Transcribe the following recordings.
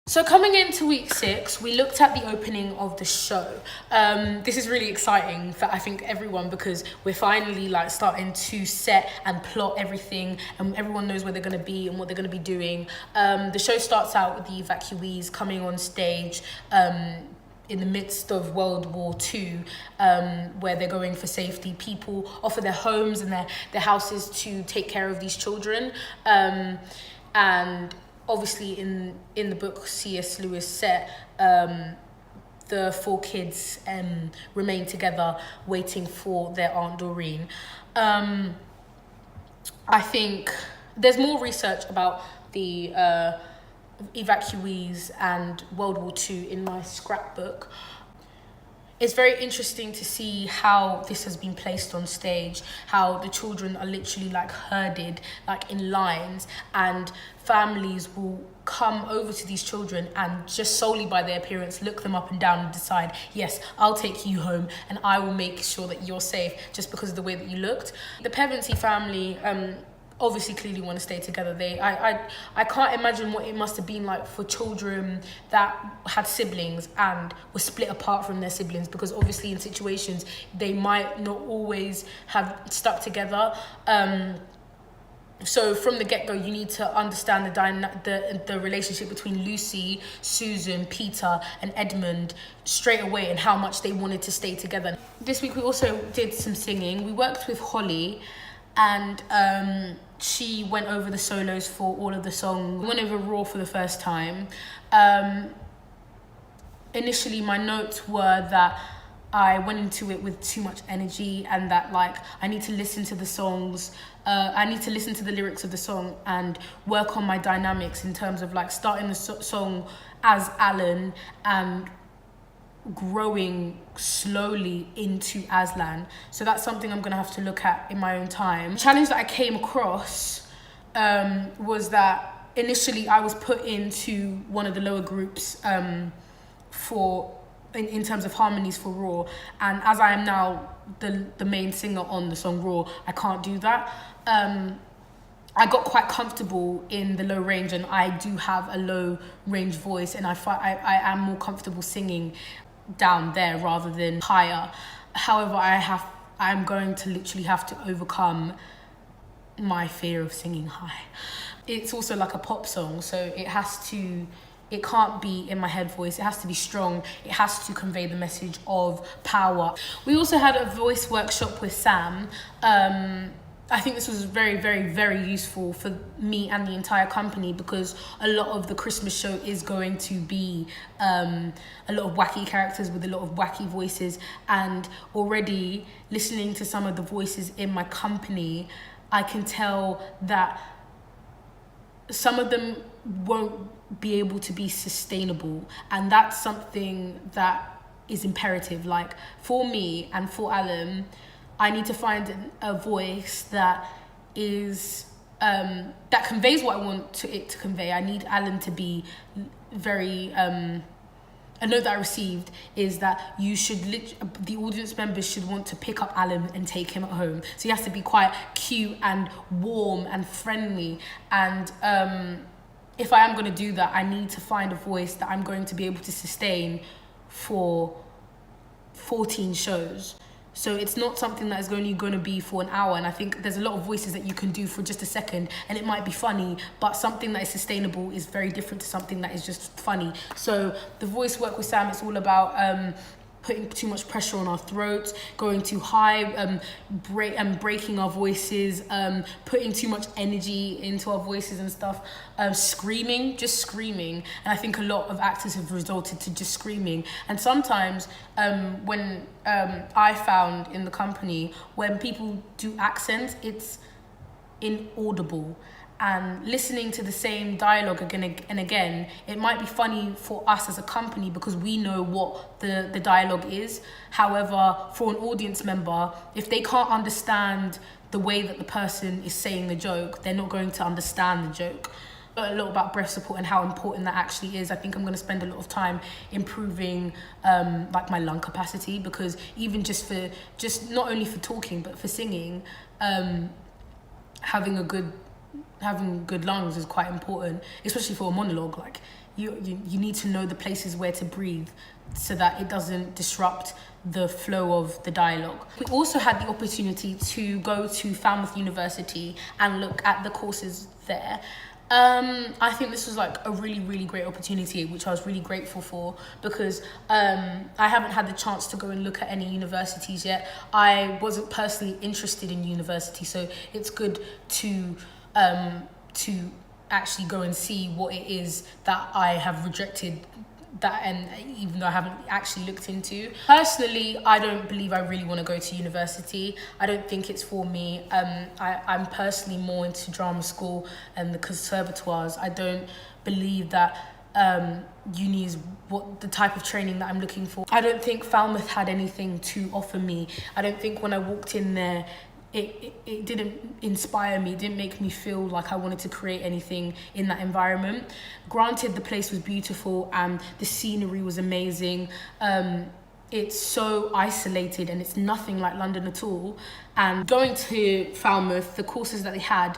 So coming into week 6, we looked at the opening of the show. This is really exciting for, I think, everyone, because we're finally starting to set and plot everything, and everyone knows where they're going to be and what they're going to be doing. The show starts out with the evacuees coming on stage in the midst of World War II, where they're going for safety. People offer their homes and their houses to take care of these children. And obviously in the book C.S. Lewis set, the 4 kids remain together waiting for their Aunt Doreen. I think there's more research about the evacuees and World War II in my scrapbook. It's very interesting to see how this has been placed on stage, how the children are literally herded in lines, and families will come over to these children and just solely by their appearance look them up and down and decide, yes, I'll take you home and I will make sure that you're safe just because of the way that you looked. The Pevensey family obviously clearly want to stay together. I can't imagine what it must have been like for children that had siblings and were split apart from their siblings, because obviously in situations they might not always have stuck together. So from the get-go, you need to understand the relationship between Lucy, Susan, Peter and Edmund straight away, and how much they wanted to stay together. This week we also did some singing. We worked with Holly, and she went over the solos for all of the songs. We went over Raw for the first time. Initially, my notes were that I went into it with too much energy, and that I need to listen to the songs. I need to listen to the lyrics of the song and work on my dynamics in terms of starting the song as Alan and growing slowly into Aslan. So that's something I'm going to have to look at in my own time. The challenge that I came across was that initially I was put into one of the lower groups in terms of harmonies for Raw, and as I am now the main singer on the song Raw, I can't do that. I got quite comfortable in the low range, and I do have a low range voice, and I am more comfortable singing down there rather than higher. However, I'm going to literally have to overcome my fear of singing high. It's also like a pop song, so it can't be in my head voice. It has to be strong. It has to convey the message of power. We also had a voice workshop with Sam. I think this was very, very, very useful for me and the entire company, because a lot of the Christmas show is going to be a lot of wacky characters with a lot of wacky voices. And already listening to some of the voices in my company, I can tell that some of them won't be able to be sustainable. And that's something that is imperative. For me and for Alan, I need to find a voice that is that conveys what I want it to convey. I need Alan to be very. A note that I received is that the audience members should want to pick up Alan and take him at home. So he has to be quite cute and warm and friendly. And if I am going to do that, I need to find a voice that I'm going to be able to sustain for 14 shows. So it's not something that is only going to be for an hour. And I think there's a lot of voices that you can do for just a second, and it might be funny, but something that is sustainable is very different to something that is just funny. So the voice work with Sam, it's all about putting too much pressure on our throats, going too high, breaking our voices, putting too much energy into our voices and stuff, screaming. And I think a lot of actors have resorted to just screaming. And sometimes when I found in the company, when people do accents, it's inaudible. And listening to the same dialogue again and again, it might be funny for us as a company because we know what the dialogue is. However, for an audience member, if they can't understand the way that the person is saying the joke, they're not going to understand the joke. A lot about breath support and how important that actually is. I think I'm going to spend a lot of time improving my lung capacity, because even just not only for talking but for singing, having good lungs is quite important, especially for a monologue. you need to know the places where to breathe so that it doesn't disrupt the flow of the dialogue. We also had the opportunity to go to Falmouth University and look at the courses there. I think this was like a really, really great opportunity, which I was really grateful for, because I haven't had the chance to go and look at any universities yet. I wasn't personally interested in university, so it's good to actually go and see what it is that I have rejected, that, and even though I haven't actually looked into. Personally, I don't believe I really want to go to university. I don't think it's for me. I'm personally more into drama school and the conservatoires. I don't believe that uni is what the type of training that I'm looking for. I don't think Falmouth had anything to offer me. I don't think when I walked in there, it didn't inspire me, it didn't make me feel like I wanted to create anything in that environment. Granted, the place was beautiful and the scenery was amazing. It's so isolated and it's nothing like London at all. And going to Falmouth, the courses that they had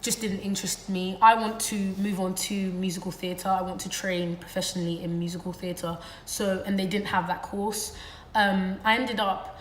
just didn't interest me. I want to move on to musical theatre. I want to train professionally in musical theatre. And they didn't have that course. I ended up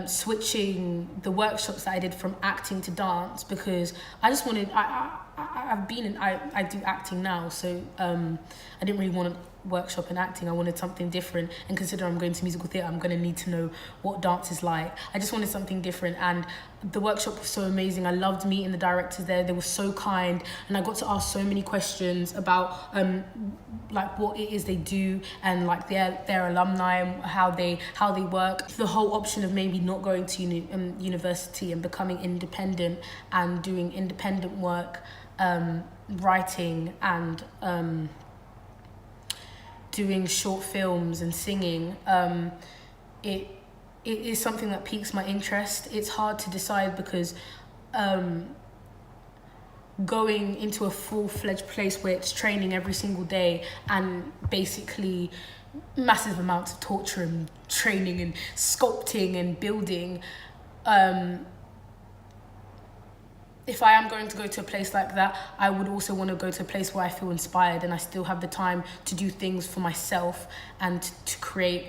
switching the workshops that I did from acting to dance, because I just wanted, I do acting now, so I didn't really want to workshop in acting. I wanted something different, and consider I'm going to musical theatre, I'm going to need to know what dance is like. I just wanted something different, and the workshop was so amazing. I loved meeting the directors there. They were so kind, and I got to ask so many questions about like what it is they do, and like their alumni and how they work. The whole option of maybe not going to university and becoming independent and doing independent work, writing and doing short films and singing, it is something that piques my interest. It's hard to decide because going into a full-fledged place where it's training every single day and basically massive amounts of torture and training and sculpting and building, if I am going to go to a place like that, I would also want to go to a place where I feel inspired and I still have the time to do things for myself and to create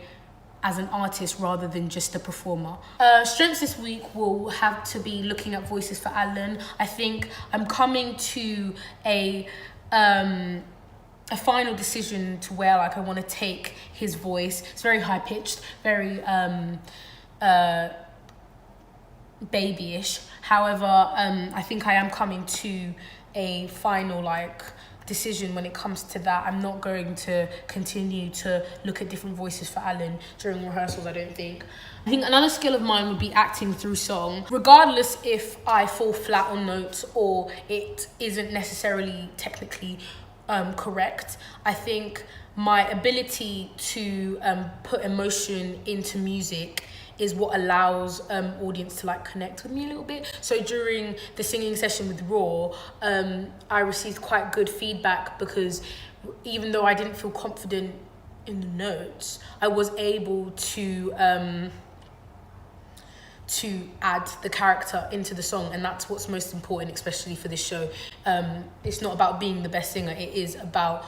as an artist rather than just a performer. Strengths this week will have to be looking at voices for Alan. I think I'm coming to a final decision to where like I want to take his voice. It's very high pitched, very babyish. However, I think I am coming to a final like decision when it comes to that. I'm not going to continue to look at different voices for Alan during rehearsals, I don't think. I think another skill of mine would be acting through song. Regardless if I fall flat on notes or it isn't necessarily technically correct, I think my ability to put emotion into music is what allows audience to like connect with me a little bit. So during the singing session with Raw, I received quite good feedback because even though I didn't feel confident in the notes, I was able to add the character into the song, and that's what's most important, especially for this show. It's not about being the best singer, it is about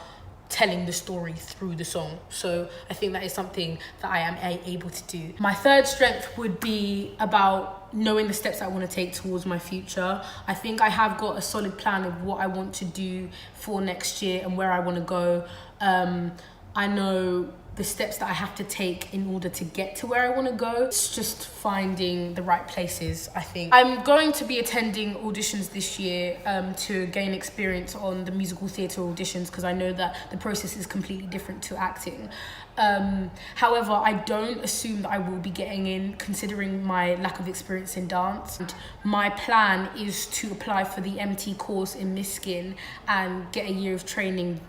telling the story through the song. So I think that is something that I am able to do. My third strength would be about knowing the steps I want to take towards my future. I think I have got a solid plan of what I want to do for next year and where I want to go. I know the steps that I have to take in order to get to where I want to go. It's just finding the right places, I think. I'm going to be attending auditions this year to gain experience on the musical theatre auditions, because I know that the process is completely different to acting. However, I don't assume that I will be getting in, considering my lack of experience in dance. And my plan is to apply for the MT course in Miskin and get a year of training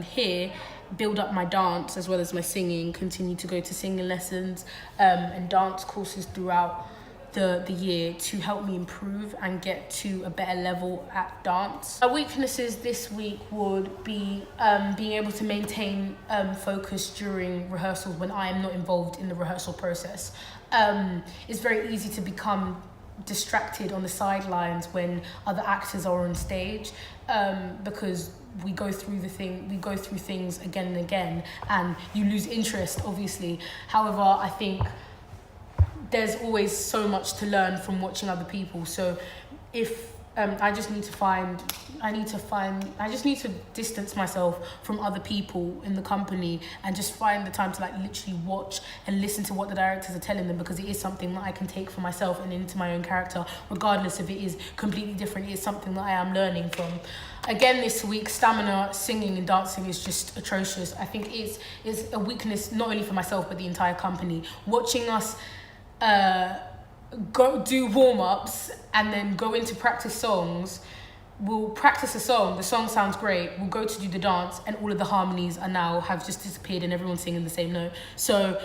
here, build up my dance as well as my singing, continue to go to singing lessons and dance courses throughout the year to help me improve and get to a better level at dance. My weaknesses this week would be being able to maintain focus during rehearsals when I am not involved in the rehearsal process. It's very easy to become distracted on the sidelines when other actors are on stage, because we go through things again and again, and you lose interest, obviously. However, I think there's always so much to learn from watching other people. So if I just need to distance myself from other people in the company and just find the time to like literally watch and listen to what the directors are telling them, because it is something that I can take for myself and into my own character, regardless if it is completely different. It is something that I am learning from. Again, this week, stamina, singing and dancing is just atrocious. I think it's a weakness not only for myself but the entire company. Watching us go do warm-ups and then go into practice songs. We'll practice a song, the song sounds great, we'll go to do the dance, and all of the harmonies have just disappeared and everyone's singing the same note. So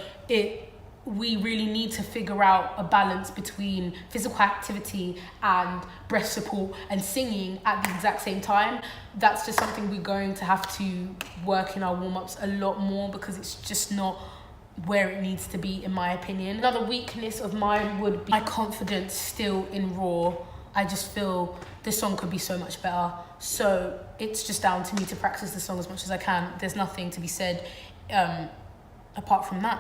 we really need to figure out a balance between physical activity and breath support and singing at the exact same time. That's just something we're going to have to work in our warm-ups a lot more, because it's just not where it needs to be, in my opinion. Another weakness of mine would be my confidence still in Raw. I just feel this song could be so much better. So it's just down to me to practice the song as much as I can. There's nothing to be said apart from that.